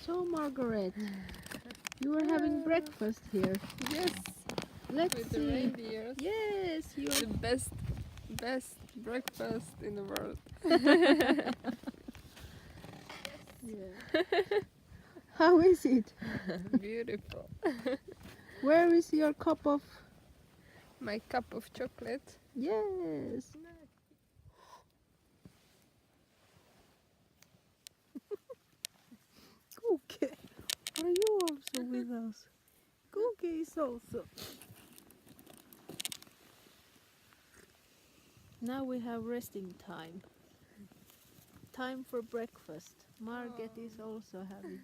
So, Margaret, you are having breakfast here. Yes, Let's with the see. reindeers. Yes, you The are. best breakfast in the world. Yeah. How is it? Beautiful. Where is your cup of? My cup of chocolate. Yes. Cookie, are you also with us? Cookie is also. Now we have resting time. Time for breakfast. Margaret is also having.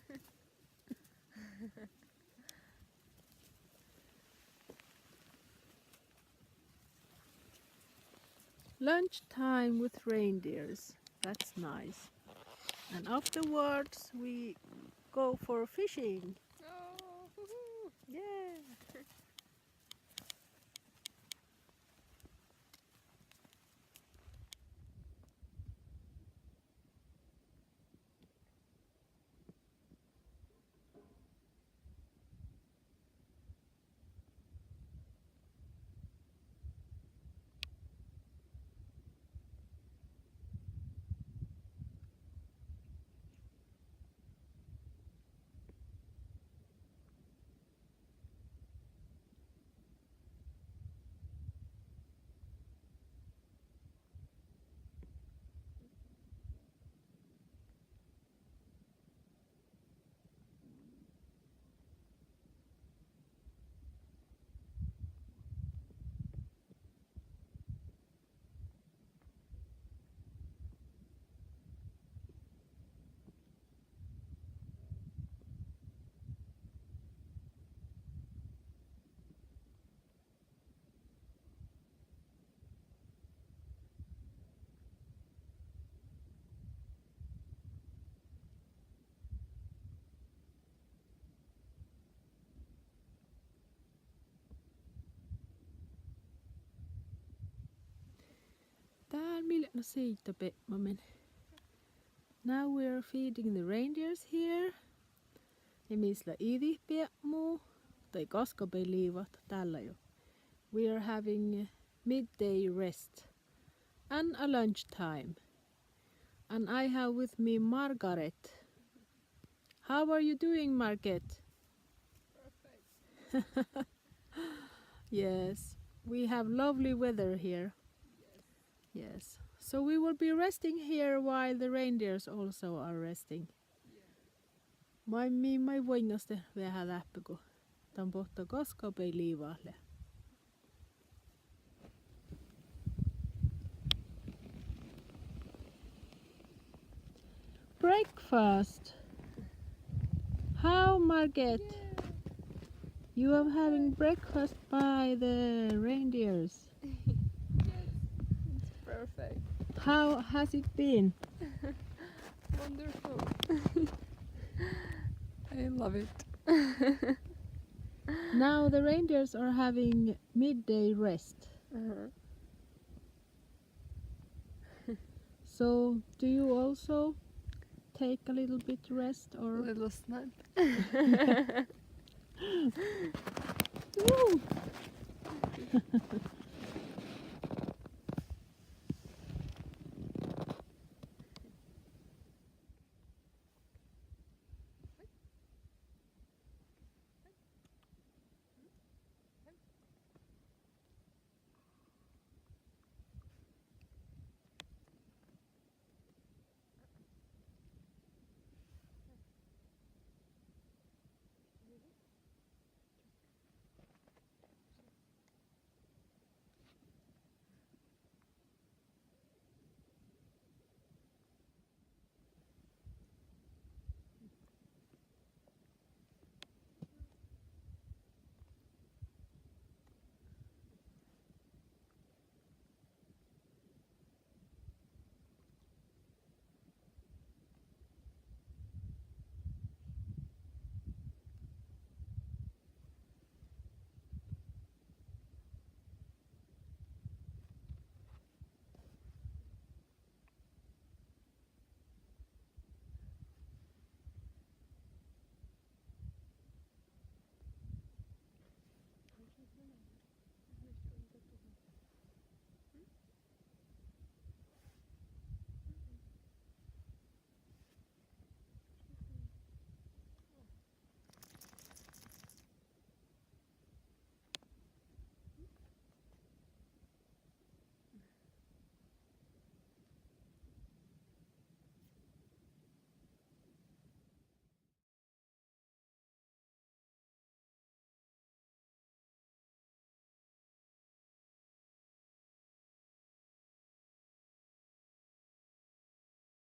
Lunch time with reindeers. That's nice. And afterwards we go for fishing. Oh, woohoo. Yeah. Täällä millä siitä pemmamen. Now we are feeding the reindeers here. Emisla idi piemmu tai kaskapeliivat tällä jo. We are having midday rest and a lunch time. And I have with me Margaret. How are you doing, Margaret? Perfect. Yes, we have lovely weather here. Yes. So we will be resting here while the reindeers also are resting. Mai voinnoste vähän läppikö. Tän pohta kaskapei liivaalle. Breakfast. How, Margaret? Yeah. You are having breakfast by the reindeers. Yes, it's perfect. How has it been? Wonderful. I love it. Now the reindeers are having midday rest. Uh-huh. So do you also take a little bit rest or? Little snap. Woo!